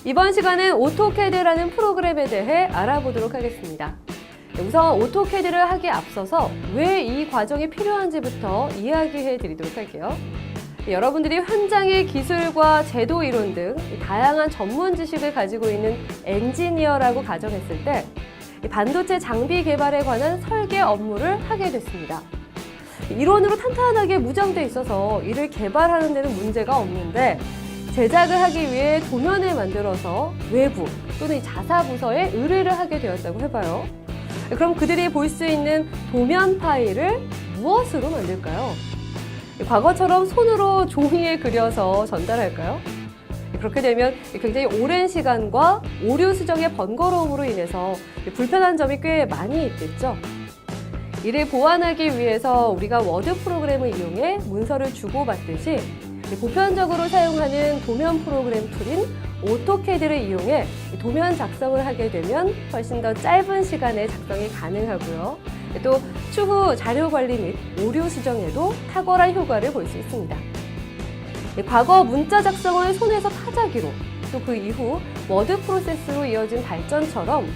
이번 시간은 오토캐드라는 프로그램에 대해 알아보도록 하겠습니다. 우선 오토캐드를 하기에 앞서서 왜 이 과정이 필요한지부터 이야기해 드리도록 할게요. 여러분들이 현장의 기술과 제도 이론 등 다양한 전문 지식을 가지고 있는 엔지니어라고 가정했을 때 반도체 장비 개발에 관한 설계 업무를 하게 됐습니다. 이론으로 탄탄하게 무장돼 있어서 이를 개발하는 데는 문제가 없는데 제작을 하기 위해 도면을 만들어서 외부 또는 자사 부서에 의뢰를 하게 되었다고 해봐요. 그럼 그들이 볼 수 있는 도면 파일을 무엇으로 만들까요? 과거처럼 손으로 종이에 그려서 전달할까요? 그렇게 되면 굉장히 오랜 시간과 오류 수정의 번거로움으로 인해서 불편한 점이 꽤 많이 있겠죠. 이를 보완하기 위해서 우리가 워드 프로그램을 이용해 문서를 주고받듯이 보편적으로 사용하는 도면 프로그램 툴인 오토캐드를 이용해 도면 작성을 하게 되면 훨씬 더 짧은 시간에 작성이 가능하고요. 또 추후 자료 관리 및 오류 수정에도 탁월한 효과를 볼 수 있습니다. 과거 문자 작성을 손에서 타자기로 또 그 이후 워드 프로세스로 이어진 발전처럼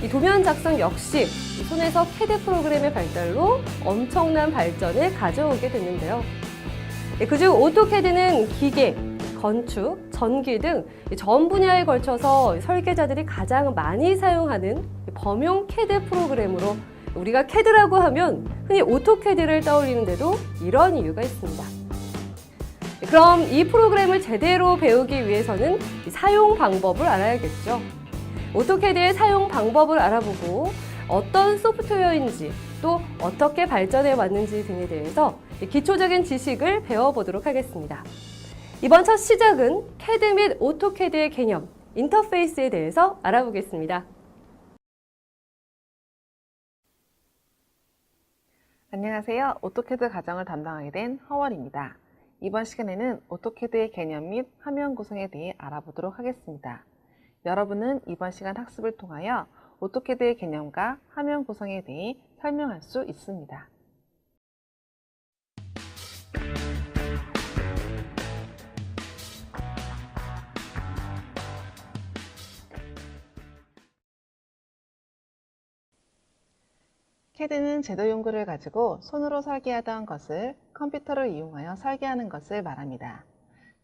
이 도면 작성 역시 손에서 캐드 프로그램의 발달로 엄청난 발전을 가져오게 됐는데요. 그중 오토캐드는 기계, 건축, 전기 등 전 분야에 걸쳐서 설계자들이 가장 많이 사용하는 범용 캐드 프로그램으로 우리가 캐드라고 하면 흔히 오토캐드를 떠올리는데도 이런 이유가 있습니다. 그럼 이 프로그램을 제대로 배우기 위해서는 사용 방법을 알아야겠죠. 오토캐드의 사용 방법을 알아보고 어떤 소프트웨어인지 또 어떻게 발전해 왔는지 등에 대해서 기초적인 지식을 배워보도록 하겠습니다. 이번 첫 시작은 캐드 및 오토캐드의 개념, 인터페이스에 대해서 알아보겠습니다. 안녕하세요. 오토캐드 과정을 담당하게 된 허월입니다. 이번 시간에는 오토캐드의 개념 및 화면 구성에 대해 알아보도록 하겠습니다. 여러분은 이번 시간 학습을 통하여 오토캐드의 개념과 화면 구성에 대해 설명할 수 있습니다. 캐드는 제도 용구를 가지고 손으로 설계하던 것을 컴퓨터를 이용하여 설계하는 것을 말합니다.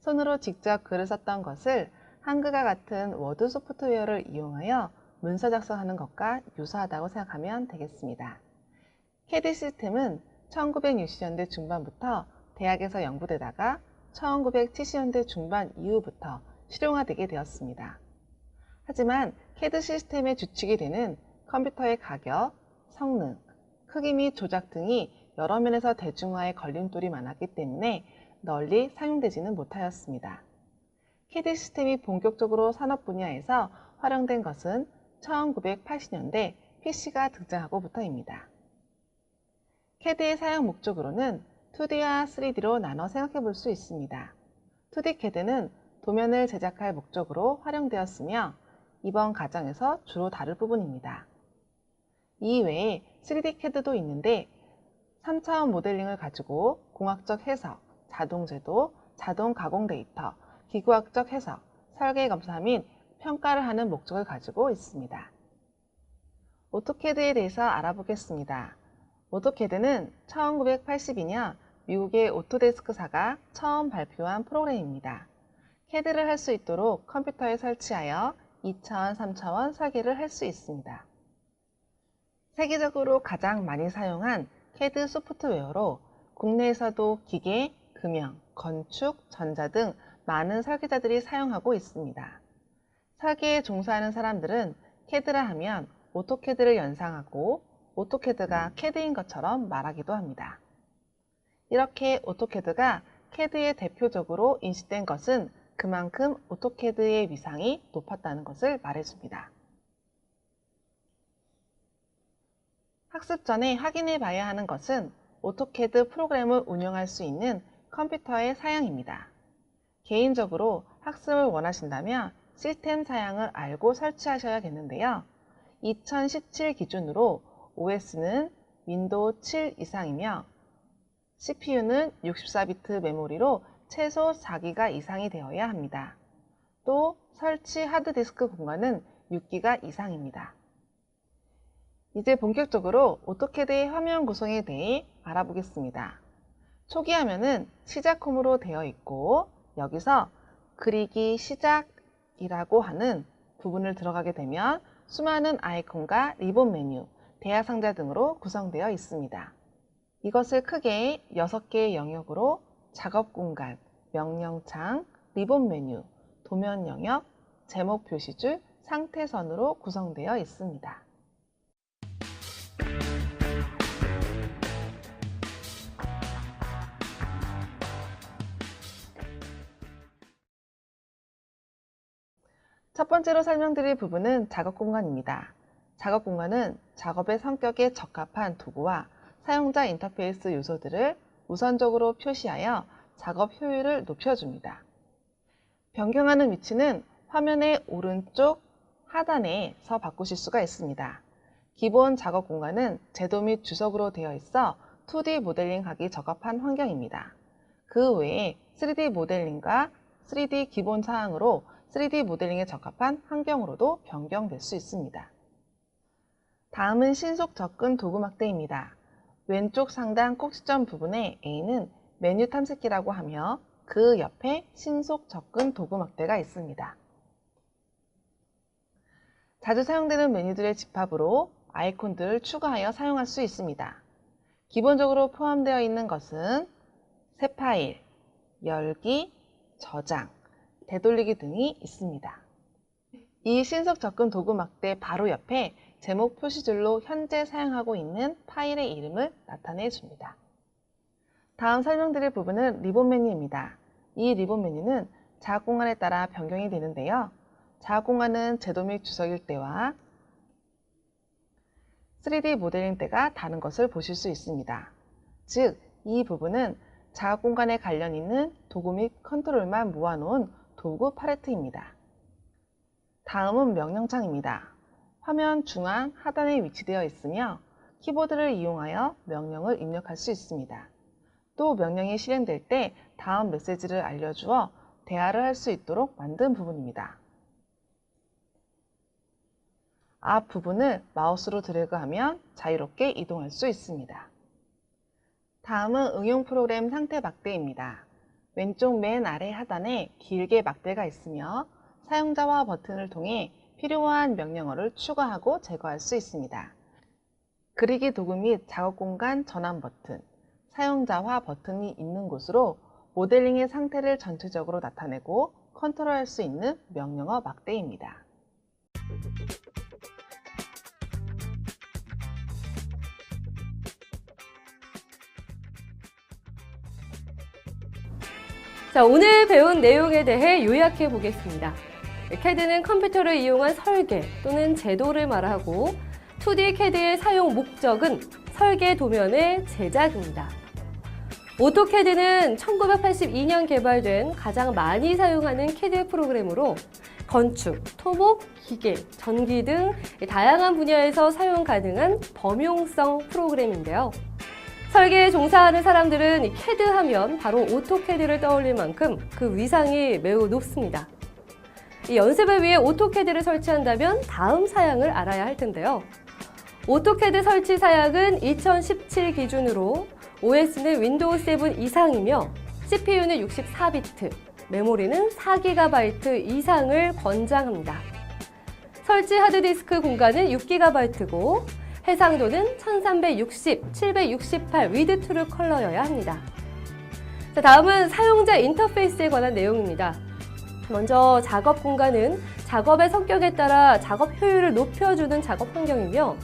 손으로 직접 글을 썼던 것을 한글과 같은 워드 소프트웨어를 이용하여 문서 작성하는 것과 유사하다고 생각하면 되겠습니다. 캐드 시스템은 1960년대 중반부터 대학에서 연구되다가 1970년대 중반 이후부터 실용화되게 되었습니다. 하지만 캐드 시스템의 주축이 되는 컴퓨터의 가격, 성능, 크기 및 조작 등이 여러 면에서 대중화에 걸림돌이 많았기 때문에 널리 사용되지는 못하였습니다. 캐드 시스템이 본격적으로 산업 분야에서 활용된 것은 1980년대 PC가 등장하고부터입니다. 캐드의 사용 목적으로는 2D와 3D로 나눠 생각해 볼 수 있습니다. 2D 캐드는 도면을 제작할 목적으로 활용되었으며 이번 과정에서 주로 다룰 부분입니다. 이외에 3D 캐드도 있는데 3차원 모델링을 가지고 공학적 해석, 자동 제도, 자동 가공 데이터, 기구학적 해석, 설계 검사 및 평가를 하는 목적을 가지고 있습니다. 오토캐드에 대해서 알아보겠습니다. 오토캐드는 1982년 미국의 오토데스크사가 처음 발표한 프로그램입니다. 캐드를 할 수 있도록 컴퓨터에 설치하여 2차원, 3차원 설계를 할 수 있습니다. 세계적으로 가장 많이 사용한 캐드 소프트웨어로 국내에서도 기계, 금형, 건축, 전자 등 많은 설계자들이 사용하고 있습니다. 설계에 종사하는 사람들은 캐드라 하면 오토캐드를 연상하고 오토캐드가 캐드인 것처럼 말하기도 합니다. 이렇게 오토캐드가 캐드에 대표적으로 인식된 것은 그만큼 오토캐드의 위상이 높았다는 것을 말해줍니다. 학습 전에 확인해 봐야 하는 것은 오토캐드 프로그램을 운영할 수 있는 컴퓨터의 사양입니다. 개인적으로 학습을 원하신다면 시스템 사양을 알고 설치하셔야겠는데요. 2017 기준으로 OS는 윈도우 7 이상이며 CPU는 64비트 메모리로 최소 4기가 이상이 되어야 합니다. 또 설치 하드디스크 공간은 6기가 이상입니다. 이제 본격적으로 오토캐드의 화면 구성에 대해 알아보겠습니다. 초기 화면은 시작홈으로 되어 있고 여기서 그리기 시작이라고 하는 부분을 들어가게 되면 수많은 아이콘과 리본 메뉴, 대화 상자 등으로 구성되어 있습니다. 이것을 크게 6개의 영역으로 작업 공간, 명령창, 리본 메뉴, 도면 영역, 제목 표시줄, 상태선으로 구성되어 있습니다. 첫 번째로 설명드릴 부분은 작업 공간입니다. 작업 공간은 작업의 성격에 적합한 도구와 사용자 인터페이스 요소들을 우선적으로 표시하여 작업 효율을 높여줍니다. 변경하는 위치는 화면의 오른쪽 하단에서 바꾸실 수가 있습니다. 기본 작업 공간은 제도 및 주석으로 되어 있어 2D 모델링하기 적합한 환경입니다. 그 외에 3D 모델링과 3D 기본 사항으로 3D 모델링에 적합한 환경으로도 변경될 수 있습니다. 다음은 신속 접근 도구 막대입니다. 왼쪽 상단 꼭지점 부분에 A는 메뉴 탐색기라고 하며 그 옆에 신속 접근 도구 막대가 있습니다. 자주 사용되는 메뉴들의 집합으로 아이콘들을 추가하여 사용할 수 있습니다. 기본적으로 포함되어 있는 것은 새 파일, 열기, 저장, 되돌리기 등이 있습니다. 이 신속 접근 도구 막대 바로 옆에 제목 표시줄로 현재 사용하고 있는 파일의 이름을 나타내 줍니다. 다음 설명드릴 부분은 리본 메뉴입니다. 이 리본 메뉴는 작업 공간에 따라 변경이 되는데요. 작업 공간은 제도 및 주석일 때와 3D 모델링 때가 다른 것을 보실 수 있습니다. 즉, 이 부분은 작업 공간에 관련 있는 도구 및 컨트롤만 모아놓은 도구 팔레트입니다. 다음은 명령창입니다. 화면 중앙 하단에 위치되어 있으며 키보드를 이용하여 명령을 입력할 수 있습니다. 또 명령이 실행될 때 다음 메시지를 알려주어 대화를 할 수 있도록 만든 부분입니다. 앞 부분을 마우스로 드래그하면 자유롭게 이동할 수 있습니다. 다음은 응용 프로그램 상태 막대입니다. 왼쪽 맨 아래 하단에 길게 막대가 있으며 사용자와 버튼을 통해 필요한 명령어를 추가하고 제거할 수 있습니다. 그리기 도구 및 작업 공간 전환 버튼, 사용자와 버튼이 있는 곳으로 모델링의 상태를 전체적으로 나타내고 컨트롤할 수 있는 명령어 막대입니다. 자, 오늘 배운 내용에 대해 요약해 보겠습니다. CAD는 컴퓨터를 이용한 설계 또는 제도를 말하고 2D CAD의 사용 목적은 설계 도면의 제작입니다. 오토캐드는 1982년 개발된 가장 많이 사용하는 CAD 프로그램으로 건축, 토목, 기계, 전기 등 다양한 분야에서 사용 가능한 범용성 프로그램인데요. 설계에 종사하는 사람들은 CAD 하면 바로 오토캐드를 떠올릴 만큼 그 위상이 매우 높습니다. 이 연습을 위해 오토캐드를 설치한다면 다음 사양을 알아야 할 텐데요. 오토캐드 설치 사양은 2017 기준으로 OS는 윈도우 7 이상이며 CPU는 64비트, 메모리는 4GB 이상을 권장합니다. 설치 하드디스크 공간은 6GB고 해상도는 1360, 768 위드 트루 컬러여야 합니다. 자, 다음은 사용자 인터페이스에 관한 내용입니다. 먼저 작업 공간은 작업의 성격에 따라 작업 효율을 높여주는 작업 환경이며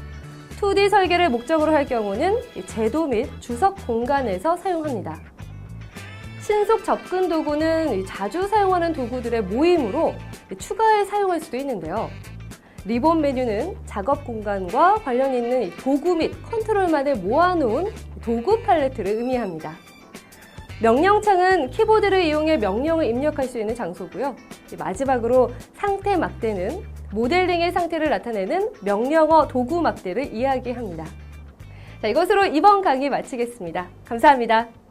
2D 설계를 목적으로 할 경우는 제도 및 주석 공간에서 사용합니다. 신속 접근 도구는 자주 사용하는 도구들의 모임으로 추가해 사용할 수도 있는데요. 리본 메뉴는 작업 공간과 관련 있는 도구 및 컨트롤만을 모아놓은 도구 팔레트를 의미합니다. 명령창은 키보드를 이용해 명령을 입력할 수 있는 장소고요. 마지막으로 상태 막대는 모델링의 상태를 나타내는 명령어 도구 막대를 이야기합니다. 자, 이것으로 이번 강의 마치겠습니다. 감사합니다.